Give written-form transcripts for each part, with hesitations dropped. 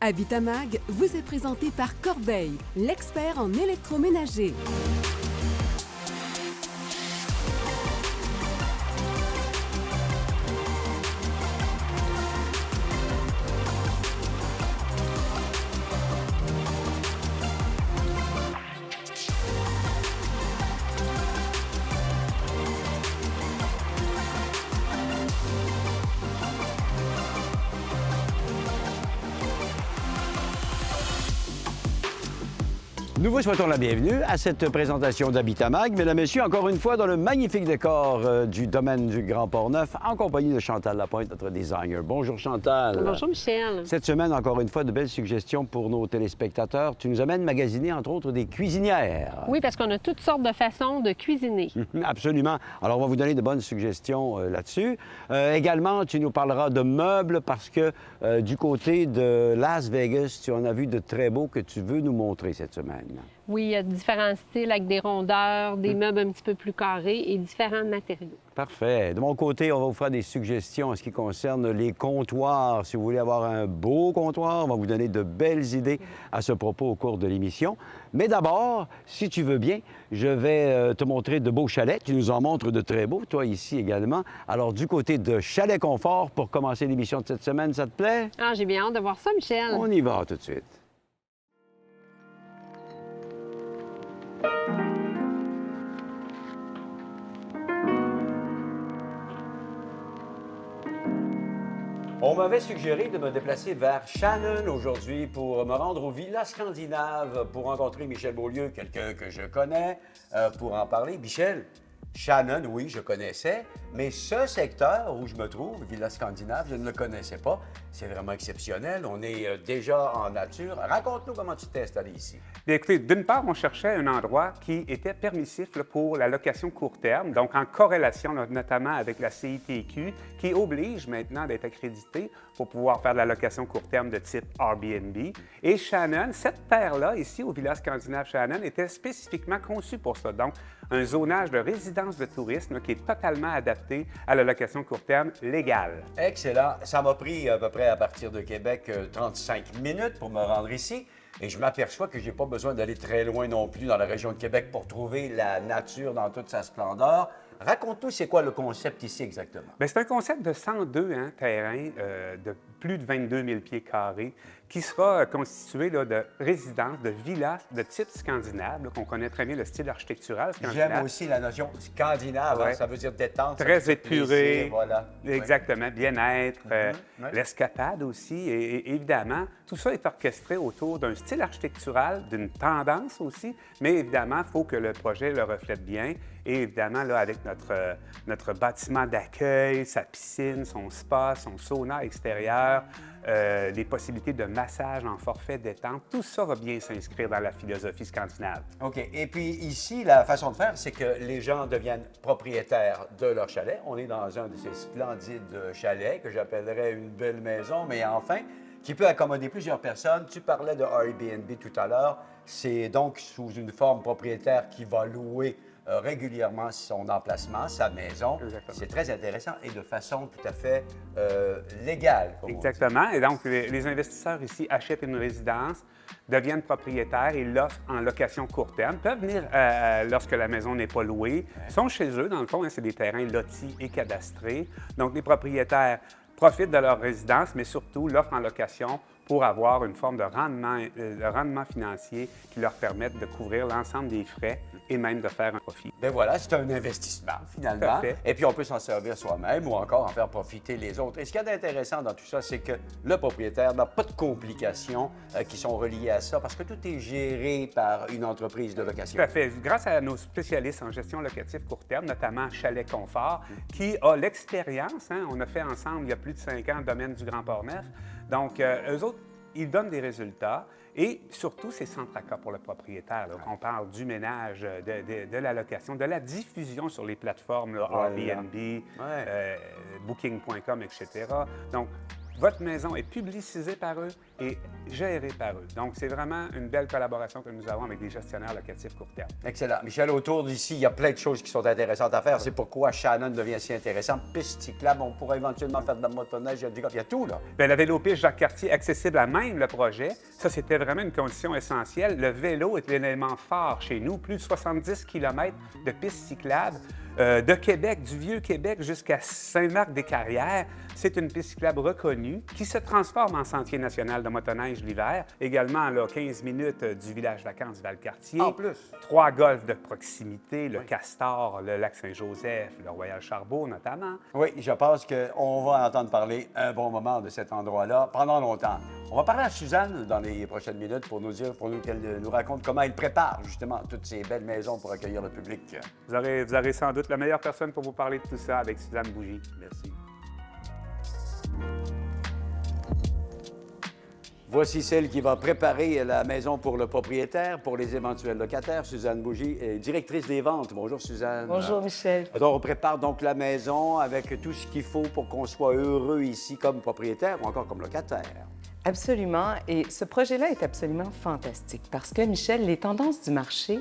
Habitamag vous est présenté par Corbeil, l'expert en électroménager. Nous vous souhaitons la bienvenue à cette présentation d'Habitamag. Mesdames et messieurs, encore une fois, dans le magnifique décor du domaine du Grand Port-Neuf, en compagnie de Chantal Lapointe, notre designer. Bonjour Chantal. Bonjour Michel. Cette semaine, encore une fois, de belles suggestions pour nos téléspectateurs. Tu nous amènes magasiner, entre autres, des cuisinières. Oui, parce qu'on a toutes sortes de façons de cuisiner. Absolument. Alors, on va vous donner de bonnes suggestions là-dessus. Également, tu nous parleras de meubles parce que du côté de Las Vegas, tu en as vu de très beaux que tu veux nous montrer cette semaine. Oui, il y a différents styles avec des rondeurs, des meubles un petit peu plus carrés et différents matériaux. Parfait. De mon côté, on va vous faire des suggestions en ce qui concerne les comptoirs. Si vous voulez avoir un beau comptoir, on va vous donner de belles idées à ce propos au cours de l'émission. Mais d'abord, si tu veux bien, je vais te montrer de beaux chalets. Tu nous en montres de très beaux, toi ici également. Alors, du côté de Chalet Confort, pour commencer l'émission de cette semaine, ça te plaît? Ah, j'ai bien hâte de voir ça, Michel. On y va tout de suite. On m'avait suggéré de me déplacer vers Shannon aujourd'hui pour me rendre aux villas scandinaves, pour rencontrer Michel Beaulieu, quelqu'un que je connais, pour en parler. Michel, Shannon, oui, je connaissais, mais ce secteur où je me trouve, Villa Scandinave, je ne le connaissais pas. C'est vraiment exceptionnel. On est déjà en nature. Raconte-nous comment tu t'es installé ici. Bien, écoutez, d'une part, on cherchait un endroit qui était permissif là, pour la location court terme, donc en corrélation notamment avec la CITQ, qui oblige maintenant d'être accrédité pour pouvoir faire de la location court terme de type Airbnb. Et Shannon, cette terre-là, ici au Villa Scandinave Shannon, était spécifiquement conçue pour ça. Donc, un zonage de résidence de tourisme là, qui est totalement adapté à la location court terme légale. Excellent. Ça m'a pris à peu près à partir de Québec 35 minutes pour me rendre ici. Et je m'aperçois que je n'ai pas besoin d'aller très loin non plus dans la région de Québec pour trouver la nature dans toute sa splendeur. Raconte-nous, c'est quoi le concept ici exactement? Bien, c'est un concept de 102 terrains de plus de 22 000 pieds carrés qui sera constitué là, de résidences, de villas de type scandinave, là, qu'on connaît très bien le style architectural scandinave. J'aime aussi la notion scandinave, Ouais. hein, ça veut dire détente. Très épuré, voilà. exactement, bien-être, ouais. l'escapade aussi. Et évidemment, tout ça est orchestré autour d'un style architectural, d'une tendance aussi, mais évidemment, il faut que le projet le reflète bien. Et évidemment, là, avec notre bâtiment d'accueil, sa piscine, son spa, son sauna extérieur, les possibilités de massage en forfait détente, tout ça va bien s'inscrire dans la philosophie scandinave. OK. Et puis ici, la façon de faire, c'est que les gens deviennent propriétaires de leur chalet. On est dans un de ces splendides chalets que j'appellerais une belle maison, mais enfin, qui peut accommoder plusieurs personnes. Tu parlais de Airbnb tout à l'heure. C'est donc sous une forme propriétaire qui va louer régulièrement son emplacement, sa maison. Exactement. C'est très intéressant et de façon tout à fait légale. Comme Exactement. Et donc, les investisseurs ici achètent une résidence, deviennent propriétaires et l'offrent en location court terme. Ils peuvent venir lorsque la maison n'est pas louée. Ils sont chez eux, dans le fond, hein, c'est des terrains lotis et cadastrés. Donc, les propriétaires profitent de leur résidence, mais surtout l'offrent en location pour avoir une forme de rendement financier qui leur permette de couvrir l'ensemble des frais et même de faire un profit. Bien voilà, c'est un investissement finalement. Parfait. Et puis on peut s'en servir soi-même ou encore en faire profiter les autres. Et ce qu'il y a d'intéressant dans tout ça, c'est que le propriétaire n'a pas de complications qui sont reliées à ça parce que tout est géré par une entreprise de location. Tout à fait. Grâce à nos spécialistes en gestion locative court terme, notamment Chalet Confort, qui a l'expérience, hein, on a fait ensemble il y a plus de 5 ans le domaine du Grand Port-Neuf. Donc, eux autres, ils donnent des résultats et surtout, c'est sans tracas pour le propriétaire. Là. On parle du ménage, de la location, de la diffusion sur les plateformes là, Voilà. Airbnb, Booking.com, etc. Donc, votre maison est publicisée par eux et gérée par eux. Donc, c'est vraiment une belle collaboration que nous avons avec des gestionnaires locatifs court terme. Excellent. Michel, autour d'ici, il y a plein de choses qui sont intéressantes à faire. C'est pourquoi Shannon devient si intéressant. Piste cyclable, on pourrait éventuellement faire de la motoneige, il y a tout, là. Bien, la vélopiste Jacques-Cartier accessible à même le projet, ça, c'était vraiment une condition essentielle. Le vélo est l'élément phare chez nous. Plus de 70 km de pistes cyclables. De Québec, du Vieux-Québec jusqu'à Saint-Marc-des-Carrières, c'est une piste cyclable reconnue qui se transforme en sentier national de motoneige l'hiver. Également, là, 15 minutes du village vacances Valcartier. En plus. 3 golfs de proximité, le Castor, le lac Saint-Joseph, le Royal Charbot notamment. Oui, je pense qu'on va entendre parler un bon moment de cet endroit-là pendant longtemps. On va parler à Suzanne dans les prochaines minutes pour qu'elle nous raconte comment elle prépare justement toutes ces belles maisons pour accueillir le public. Vous aurez sans doute la meilleure personne pour vous parler de tout ça avec Suzanne Bougie. Merci. Voici celle qui va préparer la maison pour le propriétaire, pour les éventuels locataires. Suzanne Bougie, directrice des ventes. Bonjour, Suzanne. Bonjour, Michel. Alors, on prépare donc la maison avec tout ce qu'il faut pour qu'on soit heureux ici comme propriétaire ou encore comme locataire. Absolument. Et ce projet-là est absolument fantastique parce que, Michel, les tendances du marché,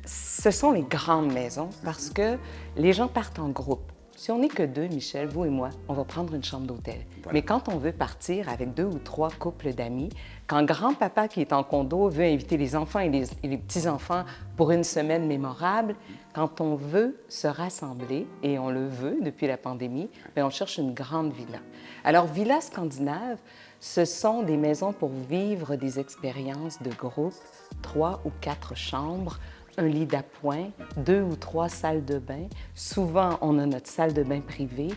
ce sont les grandes maisons parce que les gens partent en groupe. Si on n'est que 2, Michel, vous et moi, on va prendre une chambre d'hôtel. Voilà. Mais quand on veut partir avec 2 ou 3 couples d'amis, quand grand-papa qui est en condo veut inviter les enfants et les petits-enfants pour une semaine mémorable, quand on veut se rassembler, et on le veut depuis la pandémie, bien, on cherche une grande villa. Alors, Villa Scandinave, ce sont des maisons pour vivre des expériences de groupe, 3 ou 4 chambres, un lit d'appoint, 2 ou 3 salles de bain. Souvent, on a notre salle de bain privée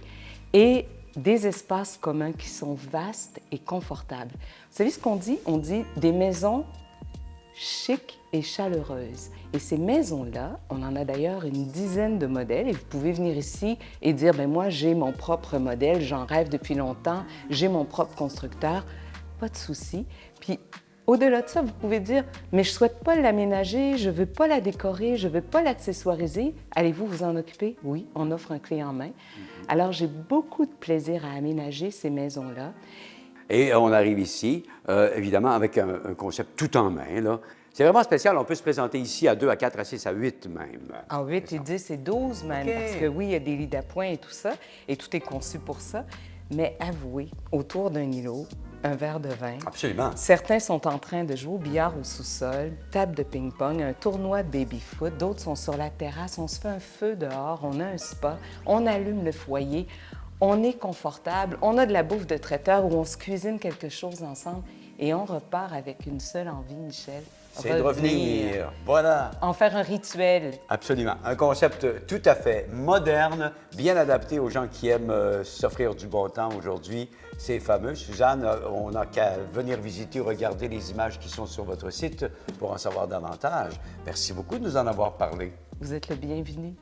et des espaces communs qui sont vastes et confortables. Vous savez ce qu'on dit? On dit des maisons chic et chaleureuses. Et ces maisons-là, on en a d'ailleurs une dizaine de modèles et vous pouvez venir ici et dire, bien moi, j'ai mon propre modèle, j'en rêve depuis longtemps, j'ai mon propre constructeur, pas de souci. Puis, au-delà de ça, vous pouvez dire, mais je ne souhaite pas l'aménager, je ne veux pas la décorer, je ne veux pas l'accessoiriser. Allez-vous vous en occuper? Oui, on offre un clé en main. Alors, j'ai beaucoup de plaisir à aménager ces maisons-là. Et on arrive ici, évidemment, avec un concept tout en main, là. C'est vraiment spécial. On peut se présenter ici à 2, à 4, à 6, à 8 même. En 8 et 10 et 12 même, okay. Parce que oui, il y a des lits d'appoint et tout ça, et tout est conçu pour ça. Mais avouez, autour d'un îlot, un verre de vin. Absolument. Certains sont en train de jouer au billard au sous-sol, table de ping-pong, un tournoi de baby-foot. D'autres sont sur la terrasse. On se fait un feu dehors, on a un spa, on allume le foyer, on est confortable, on a de la bouffe de traiteur où on se cuisine quelque chose ensemble et on repart avec une seule envie, Michel. C'est de revenir. Voilà. En faire un rituel. Absolument. Un concept tout à fait moderne, bien adapté aux gens qui aiment s'offrir du bon temps aujourd'hui. C'est fameux. Suzanne, on n'a qu'à venir visiter, regarder les images qui sont sur votre site pour en savoir davantage. Merci beaucoup de nous en avoir parlé. Vous êtes le bienvenu.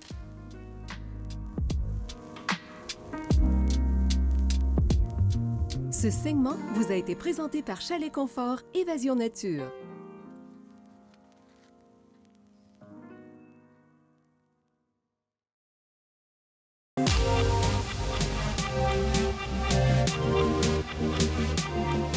Ce segment vous a été présenté par Chalet Confort Évasion Nature.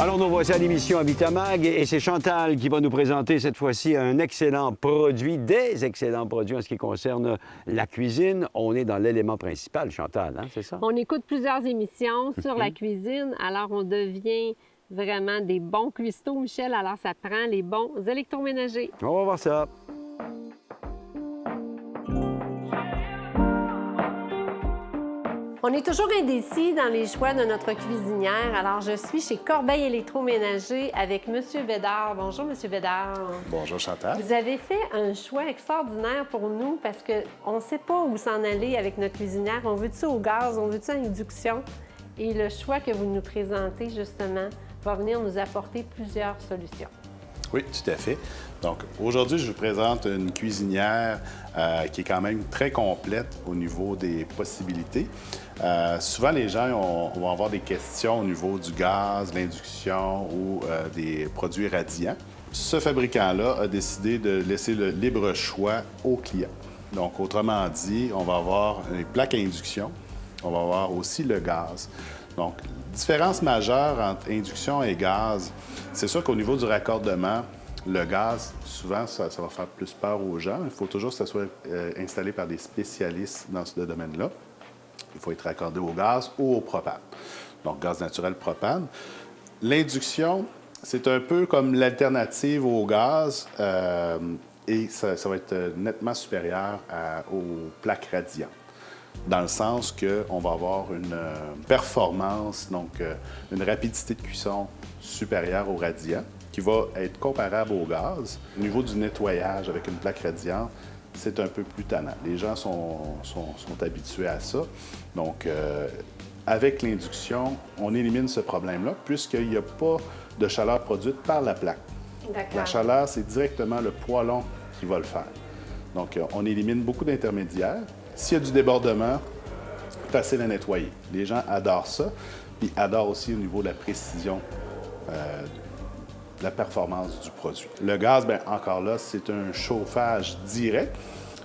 Alors, nous voici à l'émission Habitamag et c'est Chantal qui va nous présenter cette fois-ci un excellent produit, des excellents produits en ce qui concerne la cuisine. On est dans l'élément principal, Chantal, hein, c'est ça? On écoute plusieurs émissions sur la cuisine, alors on devient vraiment des bons cuistots, Michel. Alors, ça prend les bons électroménagers. On va voir ça. On est toujours indécis dans les choix de notre cuisinière. Alors, je suis chez Corbeil Électroménager avec M. Bédard. Bonjour, M. Bédard. Bonjour, Chantal. Vous avez fait un choix extraordinaire pour nous parce qu'on ne sait pas où s'en aller avec notre cuisinière. On veut-tu au gaz, on veut-tu à induction? Et le choix que vous nous présentez, justement, va venir nous apporter plusieurs solutions. Oui, tout à fait. Donc, aujourd'hui, je vous présente une cuisinière qui est quand même très complète au niveau des possibilités. Souvent, les gens vont avoir des questions au niveau du gaz, l'induction ou des produits radiants. Ce fabricant-là a décidé de laisser le libre choix aux clients. Donc, autrement dit, on va avoir une plaque à induction, on va avoir aussi le gaz. Donc, différence majeure entre induction et gaz. C'est sûr qu'au niveau du raccordement, le gaz, souvent, ça va faire plus peur aux gens. Il faut toujours que ça soit installé par des spécialistes dans ce domaine-là. Il faut être raccordé au gaz ou au propane. Donc, gaz naturel, propane. L'induction, c'est un peu comme l'alternative au gaz et ça va être nettement supérieur aux plaques radiantes, dans le sens qu'on va avoir une performance, donc une rapidité de cuisson supérieure au radiant, qui va être comparable au gaz. Au niveau du nettoyage avec une plaque radiante, c'est un peu plus tannant. Les gens sont habitués à ça. Donc, avec l'induction, on élimine ce problème-là, puisqu'il n'y a pas de chaleur produite par la plaque. La chaleur, c'est directement le poêlon qui va le faire. Donc, on élimine beaucoup d'intermédiaires. S'il y a du débordement, facile à nettoyer. Les gens adorent ça, puis adorent aussi au niveau de la précision, de la performance du produit. Le gaz, bien, encore là, c'est un chauffage direct,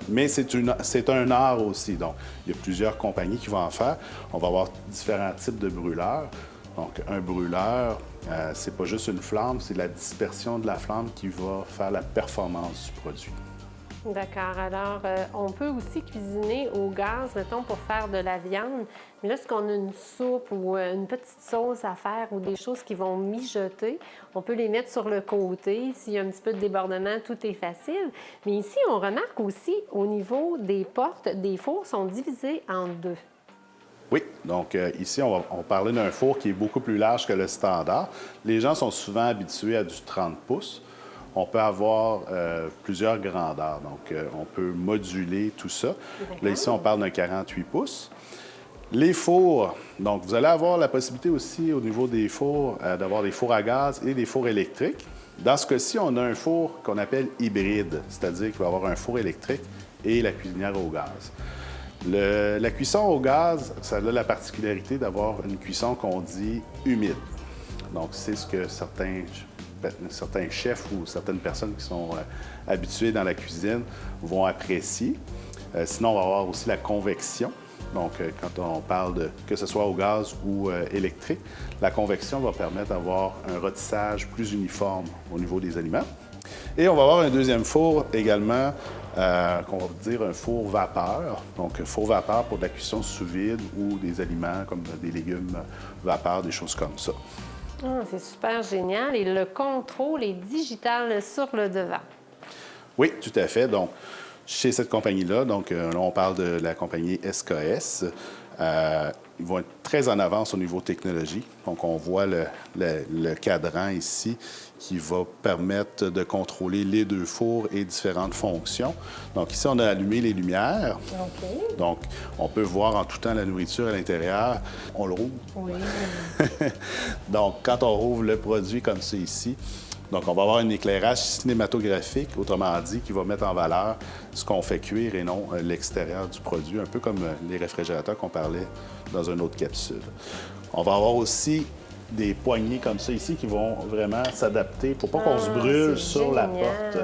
mais c'est un art aussi. Donc, il y a plusieurs compagnies qui vont en faire. On va avoir différents types de brûleurs. Donc, un brûleur, c'est pas juste une flamme, c'est la dispersion de la flamme qui va faire la performance du produit. D'accord. Alors, on peut aussi cuisiner au gaz, mettons, pour faire de la viande. Mais là, est-ce qu'on a une soupe ou une petite sauce à faire ou des choses qui vont mijoter, on peut les mettre sur le côté. S'il y a un petit peu de débordement, tout est facile. Mais ici, on remarque aussi, au niveau des portes, des fours sont divisés en deux. Oui, donc ici, on parlait d'un four qui est beaucoup plus large que le standard. Les gens sont souvent habitués à du 30 pouces. On peut avoir plusieurs grandeurs, donc on peut moduler tout ça. Là, ici, on parle d'un 48 pouces. Les fours, donc vous allez avoir la possibilité aussi au niveau des fours d'avoir des fours à gaz et des fours électriques. Dans ce cas-ci, on a un four qu'on appelle hybride, c'est-à-dire qu'il va y avoir un four électrique et la cuisinière au gaz. La cuisson au gaz, ça a la particularité d'avoir une cuisson qu'on dit humide. Donc, c'est ce que certains chefs ou certaines personnes qui sont habituées dans la cuisine vont apprécier. Sinon, on va avoir aussi la convection. Donc, quand on parle que ce soit au gaz ou électrique, la convection va permettre d'avoir un rôtissage plus uniforme au niveau des aliments. Et on va avoir un deuxième four également, qu'on va dire un four vapeur. Donc, un four vapeur pour de la cuisson sous vide ou des aliments comme des légumes vapeur, des choses comme ça. Ah, c'est super génial. Et le contrôle est digital sur le devant. Oui, tout à fait. Donc, chez cette compagnie-là, donc là, on parle de la compagnie SKS. Ils vont être très en avance au niveau technologie. Donc, on voit le cadran ici qui va permettre de contrôler les deux fours et différentes fonctions. Donc, ici, on a allumé les lumières. OK. Donc, on peut voir en tout temps la nourriture à l'intérieur. On le rouvre. Oui. Donc, quand on rouvre le produit comme ça ici, donc, on va avoir un éclairage cinématographique, autrement dit, qui va mettre en valeur ce qu'on fait cuire et non l'extérieur du produit, un peu comme les réfrigérateurs qu'on parlait dans une autre capsule. On va avoir aussi des poignées comme ça ici qui vont vraiment s'adapter pour pas qu'on se brûle sur la porte.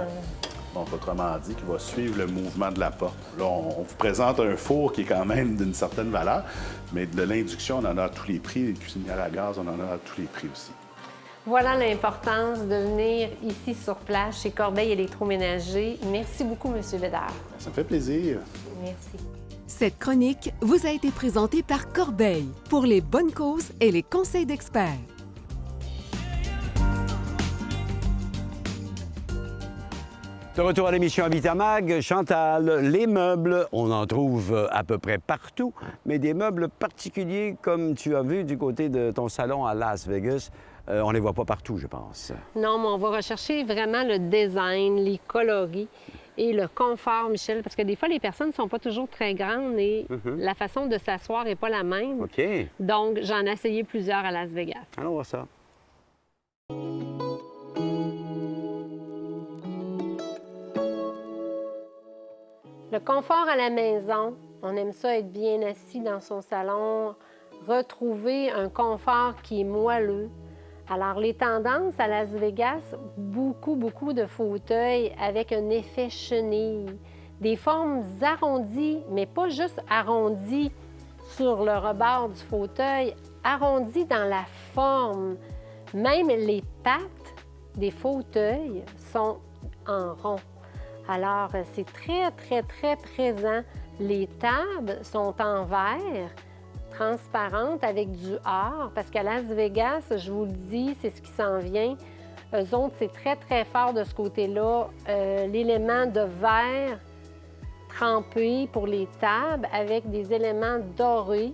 Donc, autrement dit, qui va suivre le mouvement de la porte. Là, on vous présente un four qui est quand même d'une certaine valeur, mais de l'induction, on en a à tous les prix. Les cuisinières à gaz, on en a à tous les prix aussi. Voilà l'importance de venir ici sur place chez Corbeil Électroménager. Merci beaucoup, M. Bédard. Ça me fait plaisir. Merci. Cette chronique vous a été présentée par Corbeil pour les bonnes causes et les conseils d'experts. De retour à l'émission Habitamag, Chantal, les meubles, on en trouve à peu près partout, mais des meubles particuliers comme tu as vu du côté de ton salon à Las Vegas, on ne les voit pas partout, je pense. Non, mais on va rechercher vraiment le design, les coloris et le confort, Michel, parce que des fois, les personnes ne sont pas toujours très grandes et la façon de s'asseoir n'est pas la même. OK. Donc, j'en ai essayé plusieurs à Las Vegas. Allons voir ça. Le confort à la maison, on aime ça être bien assis dans son salon, retrouver un confort qui est moelleux. Alors, les tendances à Las Vegas, beaucoup de fauteuils avec un effet chenille, des formes arrondies, mais pas juste arrondies sur le rebord du fauteuil, arrondi dans la forme. Même les pattes des fauteuils sont en rond. Alors, c'est très, très, très présent. Les tables sont en verre, transparentes avec du or, parce qu'à Las Vegas, je vous le dis, c'est ce qui s'en vient. Eux autres, c'est très, très fort de ce côté-là. L'élément de verre trempé pour les tables avec des éléments dorés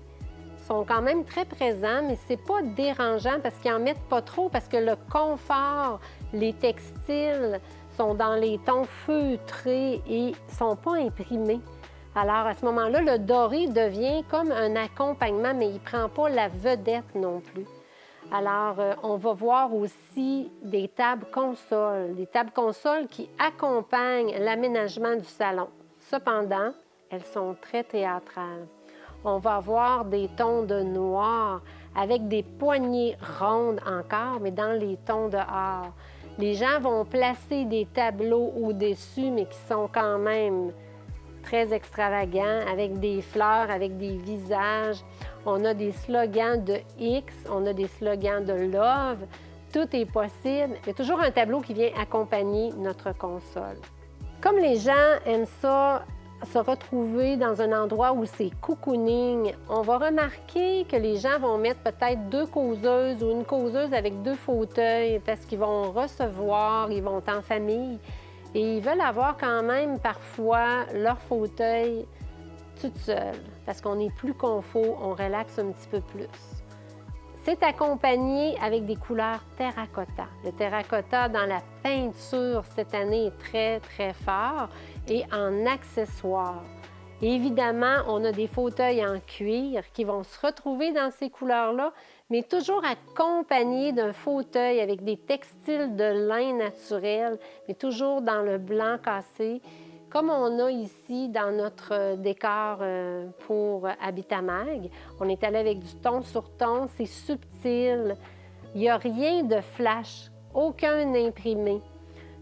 sont quand même très présents, mais c'est pas dérangeant parce qu'ils en mettent pas trop, parce que le confort, les textiles sont dans les tons feutrés et sont pas imprimés. Alors, à ce moment-là, le doré devient comme un accompagnement, mais il ne prend pas la vedette non plus. Alors, on va voir aussi des tables consoles qui accompagnent l'aménagement du salon. Cependant, elles sont très théâtrales. On va avoir des tons de noir avec des poignées rondes encore, mais dans les tons de or. Les gens vont placer des tableaux au-dessus, mais qui sont quand même très extravagants, avec des fleurs, avec des visages. On a des slogans de X, on a des slogans de Love. Tout est possible. Il y a toujours un tableau qui vient accompagner notre console. Comme les gens aiment ça, se retrouver dans un endroit où c'est cocooning, on va remarquer que les gens vont mettre peut-être 2 causeuses ou une causeuse avec 2 fauteuils parce qu'ils vont recevoir, ils vont en famille et ils veulent avoir quand même parfois leur fauteuil toute seule parce qu'on est plus confort, on relaxe un petit peu plus. C'est accompagné avec des couleurs terracotta. Le terracotta dans la peinture cette année est très, très fort et en accessoires. Évidemment, on a des fauteuils en cuir qui vont se retrouver dans ces couleurs-là, mais toujours accompagnés d'un fauteuil avec des textiles de lin naturel, mais toujours dans le blanc cassé, comme on a ici dans notre décor pour Habitat Mag. On est allé avec du ton sur ton, c'est subtil. Il n'y a rien de flash, aucun imprimé.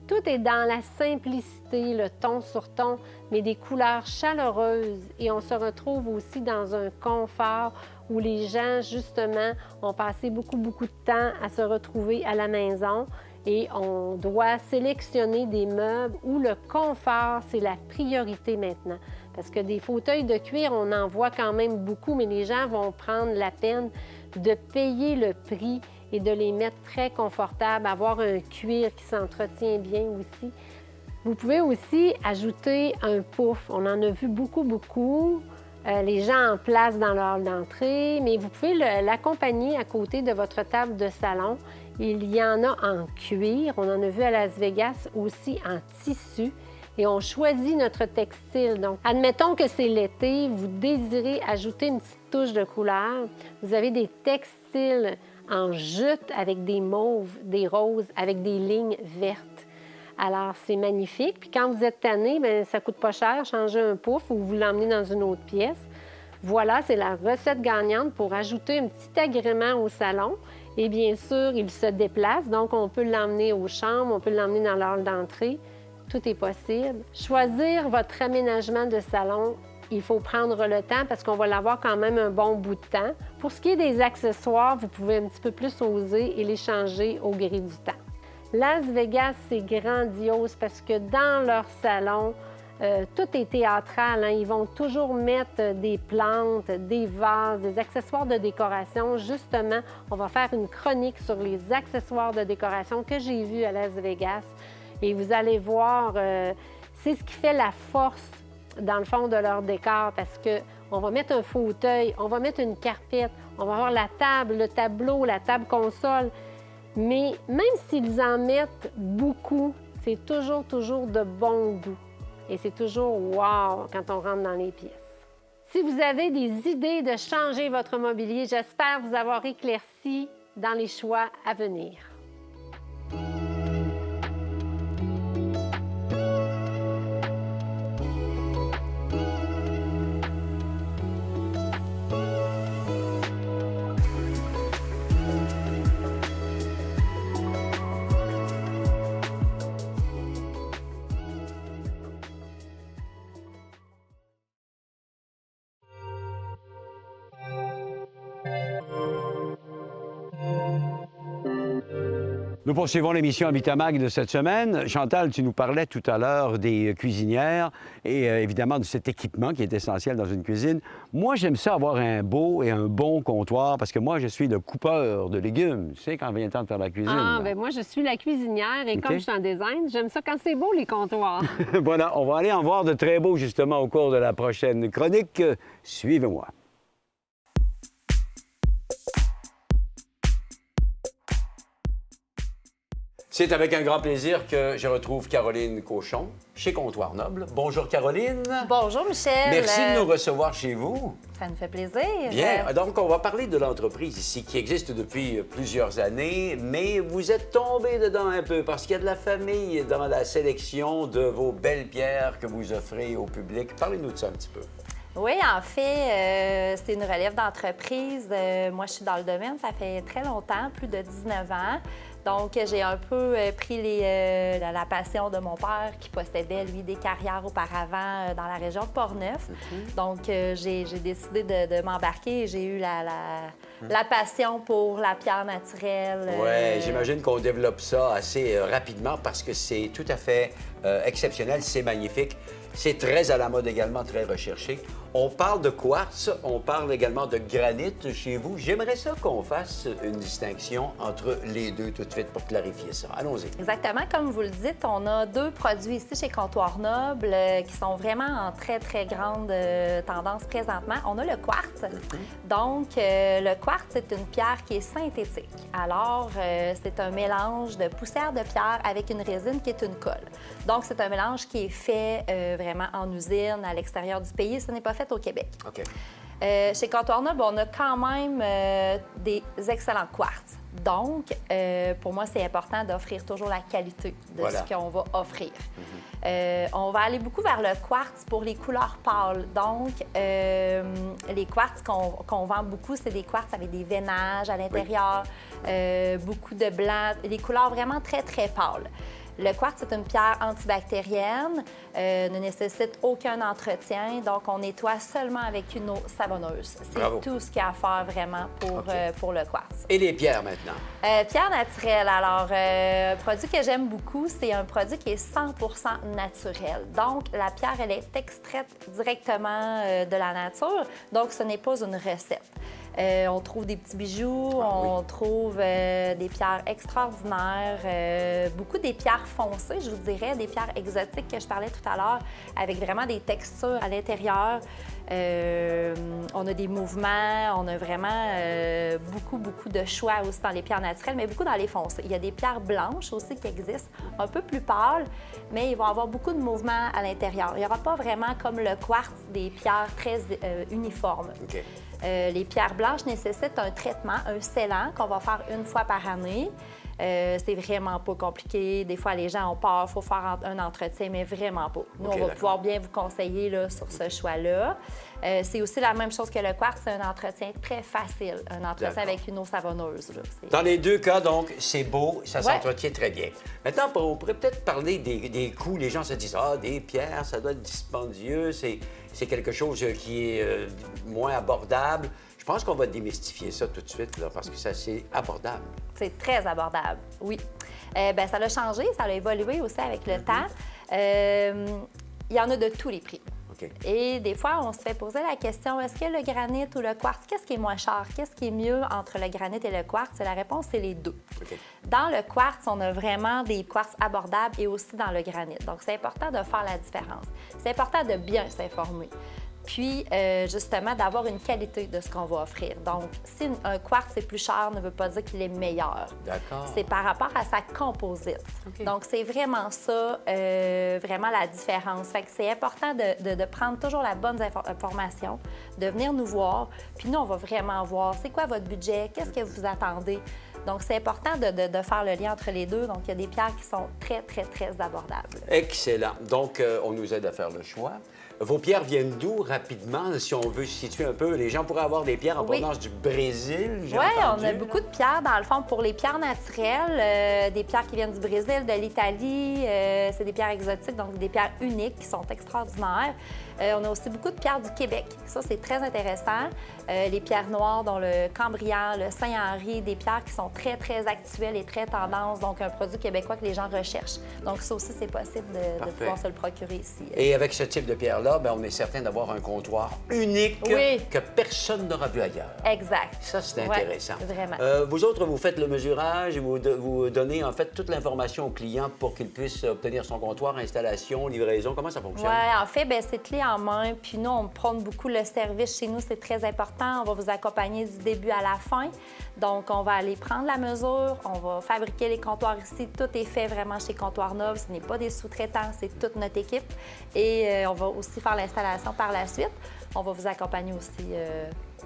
Tout est dans la simplicité, le ton sur ton, mais des couleurs chaleureuses. Et on se retrouve aussi dans un confort où les gens, justement, ont passé beaucoup de temps à se retrouver à la maison. Et on doit sélectionner des meubles où le confort, c'est la priorité maintenant. Parce que des fauteuils de cuir, on en voit quand même beaucoup, mais les gens vont prendre la peine de payer le prix et de les mettre très confortables, avoir un cuir qui s'entretient bien aussi. Vous pouvez aussi ajouter un pouf. On en a vu beaucoup. Les gens en place dans leur hall d'entrée, mais vous pouvez l'accompagner à côté de votre table de salon. Il y en a en cuir, on en a vu à Las Vegas aussi en tissu et on choisit notre textile. Donc, admettons que c'est l'été, vous désirez ajouter une petite touche de couleur. Vous avez des textiles en jute avec des mauves, des roses, avec des lignes vertes. Alors, c'est magnifique. Puis quand vous êtes tanné, bien, ça ne coûte pas cher, changer un pouf ou vous l'emmenez dans une autre pièce. Voilà, c'est la recette gagnante pour ajouter un petit agrément au salon. Et bien sûr, il se déplace, donc on peut l'emmener aux chambres, on peut l'emmener dans l'hall d'entrée. Tout est possible. Choisir votre aménagement de salon, il faut prendre le temps parce qu'on va l'avoir quand même un bon bout de temps. Pour ce qui est des accessoires, vous pouvez un petit peu plus oser et les changer au gré du temps. Las Vegas, c'est grandiose parce que dans leur salon, tout est théâtral. Hein? Ils vont toujours mettre des plantes, des vases, des accessoires de décoration. Justement, on va faire une chronique sur les accessoires de décoration que j'ai vus à Las Vegas. Et vous allez voir, c'est ce qui fait la force, dans le fond, de leur décor parce qu'on va mettre un fauteuil, on va mettre une carpette, on va avoir la table, le tableau, la table console. Mais même s'ils en mettent beaucoup, c'est toujours de bon goût. Et c'est toujours wow quand on rentre dans les pièces. Si vous avez des idées de changer votre mobilier, j'espère vous avoir éclairci dans les choix à venir. Nous poursuivons l'émission Habitamag de cette semaine. Chantal, tu nous parlais tout à l'heure des cuisinières et évidemment de cet équipement qui est essentiel dans une cuisine. Moi, j'aime ça avoir un beau et un bon comptoir parce que moi, je suis le coupeur de légumes. Tu sais, quand vient le temps de faire la cuisine. Ah, là. bien moi, je suis la cuisinière et comme je suis en design, j'aime ça quand c'est beau, les comptoirs. Voilà, on va aller en voir de très beaux justement au cours de la prochaine chronique. Suivez-moi. C'est avec un grand plaisir que je retrouve Caroline Cochon chez Comptoir Noble. Bonjour Caroline. Bonjour Michel. Merci de nous recevoir chez vous. Ça nous fait plaisir. Bien, donc on va parler de l'entreprise ici qui existe depuis plusieurs années, mais vous êtes tombé dedans un peu parce qu'il y a de la famille dans la sélection de vos belles pierres que vous offrez au public. Parlez-nous de ça un petit peu. Oui, en fait, c'est une relève d'entreprise. Moi, je suis dans le domaine, ça fait très longtemps, plus de 19 ans. Donc, j'ai un peu pris la passion de mon père qui possédait, lui, des carrières auparavant dans la région de Portneuf. Donc, j'ai décidé de m'embarquer et j'ai eu la passion pour la pierre naturelle. Oui, j'imagine qu'on développe ça assez rapidement parce que c'est tout à fait exceptionnel, c'est magnifique. C'est très à la mode également, très recherché. On parle de quartz, on parle également de granit chez vous. J'aimerais ça qu'on fasse une distinction entre les deux tout de suite pour clarifier ça. Allons-y. Exactement, comme vous le dites, on a deux produits ici chez Comptoir Noble qui sont vraiment en très, très grande tendance présentement. On a le quartz. Donc, le quartz, c'est une pierre qui est synthétique. Alors, c'est un mélange de poussière de pierre avec une résine qui est une colle. Donc, c'est un mélange qui est fait vraiment en usine, à l'extérieur du pays. Ce n'est pas fait au Québec. OK. Chez Comptoir Noble, on a quand même des excellents quartz. Donc, pour moi, c'est important d'offrir toujours la qualité de ce qu'on va offrir. On va aller beaucoup vers le quartz pour les couleurs pâles. Donc, les quartz qu'on vend beaucoup, c'est des quartz avec des veinages à l'intérieur, beaucoup de blanc, des couleurs vraiment très, très pâles. Le quartz, c'est une pierre antibactérienne, ne nécessite aucun entretien, donc on nettoie seulement avec une eau savonneuse. C'est tout ce qu'il y a à faire vraiment pour le quartz. Et les pierres maintenant? Pierre naturelle. Alors, un produit que j'aime beaucoup, c'est un produit qui est 100 naturel. Donc, la pierre, elle est extraite directement de la nature, donc ce n'est pas une recette. On trouve des petits bijoux, on trouve des pierres extraordinaires, beaucoup des pierres foncées, je vous dirais, des pierres exotiques que je parlais tout à l'heure, avec vraiment des textures à l'intérieur. On a des mouvements, on a vraiment beaucoup de choix aussi dans les pierres naturelles, mais beaucoup dans les foncées. Il y a des pierres blanches aussi qui existent, un peu plus pâles, mais ils vont avoir beaucoup de mouvements à l'intérieur. Il n'y aura pas vraiment comme le quartz des pierres très uniformes. Okay. Les pierres blanches nécessitent un traitement, un scellant qu'on va faire une fois par année. C'est vraiment pas compliqué. Des fois, les gens ont peur, il faut faire un entretien, mais vraiment pas. Nous, on va pouvoir bien vous conseiller là, sur ce choix-là. C'est aussi la même chose que le quartz, c'est un entretien très facile, un entretien avec une eau savonneuse. Là. Dans les deux cas, donc, c'est beau, ça s'entretient très bien. Maintenant, on pourrait peut-être parler des coûts. Les gens se disent « Ah, des pierres, ça doit être dispendieux, c'est quelque chose qui est moins abordable ». Je pense qu'on va démystifier ça tout de suite, là, parce que ça, c'est abordable. C'est très abordable, oui. Bien, ça a changé, ça a évolué aussi avec le temps. Il y en a de tous les prix. Okay. Et des fois, on se fait poser la question, est-ce que le granit ou le quartz, qu'est-ce qui est moins cher? Qu'est-ce qui est mieux entre le granit et le quartz? Et la réponse, c'est les deux. Okay. Dans le quartz, on a vraiment des quartz abordables et aussi dans le granit. Donc, c'est important de faire la différence. C'est important de bien s'informer. Puis, justement, d'avoir une qualité de ce qu'on va offrir. Donc, si un quartz est plus cher, ne veut pas dire qu'il est meilleur. D'accord. C'est par rapport à sa composite. Okay. Donc, c'est vraiment ça, vraiment la différence. Fait que c'est important de prendre toujours la bonne information, de venir nous voir. Puis nous, on va vraiment voir c'est quoi votre budget, qu'est-ce que vous attendez. Donc, c'est important de faire le lien entre les deux. Donc, il y a des pierres qui sont très, très, très abordables. Excellent. Donc, on nous aide à faire le choix. Vos pierres viennent d'où rapidement, si on veut se situer un peu? Les gens pourraient avoir des pierres en Oui. provenance du Brésil, j'ai Oui, on entendu, a là. beaucoup de pierres, dans le fond, pour les pierres naturelles, des pierres qui viennent du Brésil, de l'Italie. C'est des pierres exotiques, donc des pierres uniques qui sont extraordinaires. On a aussi beaucoup de pierres du Québec. Ça, c'est très intéressant. Les pierres noires, dont le Cambrian, le Saint-Henri, des pierres qui sont très, très actuelles et très tendance, donc un produit québécois que les gens recherchent. Donc ça aussi, c'est possible de pouvoir se le procurer ici. Et avec ce type de pierre-là, ben, on est certain d'avoir un comptoir unique Oui. que personne n'aura vu ailleurs. Exact. Ça, c'est Ouais, intéressant. vraiment. Vous autres, vous faites le mesurage et vous donnez en fait toute l'information au client pour qu'il puisse obtenir son comptoir, installation, livraison. Comment ça fonctionne? Oui, en fait, bien, c'est clé en main. Puis nous, on prône beaucoup le service. Chez nous, c'est très important. On va vous accompagner du début à la fin. Donc, on va aller prendre la mesure, on va fabriquer les comptoirs ici. Tout est fait vraiment chez Comptoir Noble. Ce n'est pas des sous-traitants, c'est toute notre équipe. Et on va aussi faire l'installation par la suite. On va vous accompagner aussi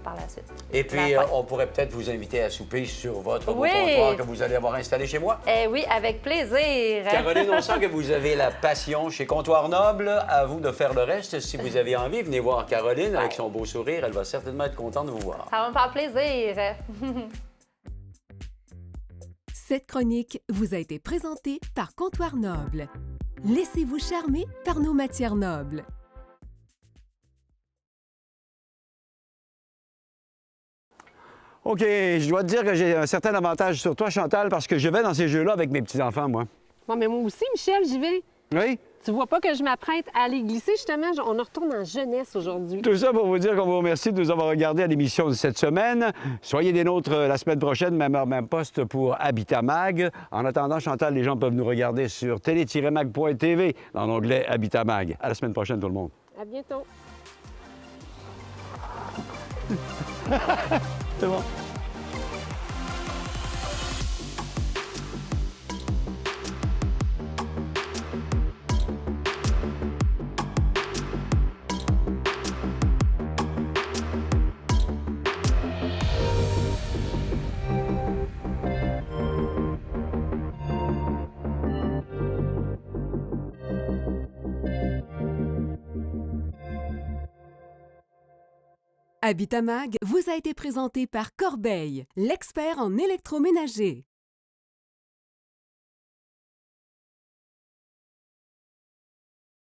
par la suite. Et puis, La fin. on pourrait peut-être vous inviter à souper sur votre beau Oui. comptoir que vous allez avoir installé chez moi. Oui, avec plaisir. Caroline, on sent que vous avez la passion chez Comptoir Noble. À vous de faire le reste. Si vous avez envie, venez voir Caroline avec son beau sourire. Elle va certainement être contente de vous voir. Ça va me faire plaisir. Cette chronique vous a été présentée par Comptoir Noble. Laissez-vous charmer par nos matières nobles. OK, je dois te dire que j'ai un certain avantage sur toi, Chantal, parce que je vais dans ces jeux-là avec mes petits-enfants, moi. Bon, mais moi aussi, Michel, j'y vais. Oui? Tu vois pas que je m'apprête à aller glisser, justement? On retourne en jeunesse aujourd'hui. Tout ça pour vous dire qu'on vous remercie de nous avoir regardé à l'émission de cette semaine. Soyez des nôtres la semaine prochaine, même heure, même poste pour Habitat Mag. En attendant, Chantal, les gens peuvent nous regarder sur télé-mag.tv dans l'onglet Habitat Mag. À la semaine prochaine, tout le monde. À bientôt. C'est bon. Habitat Mag vous a été présenté par Corbeil, l'expert en électroménager.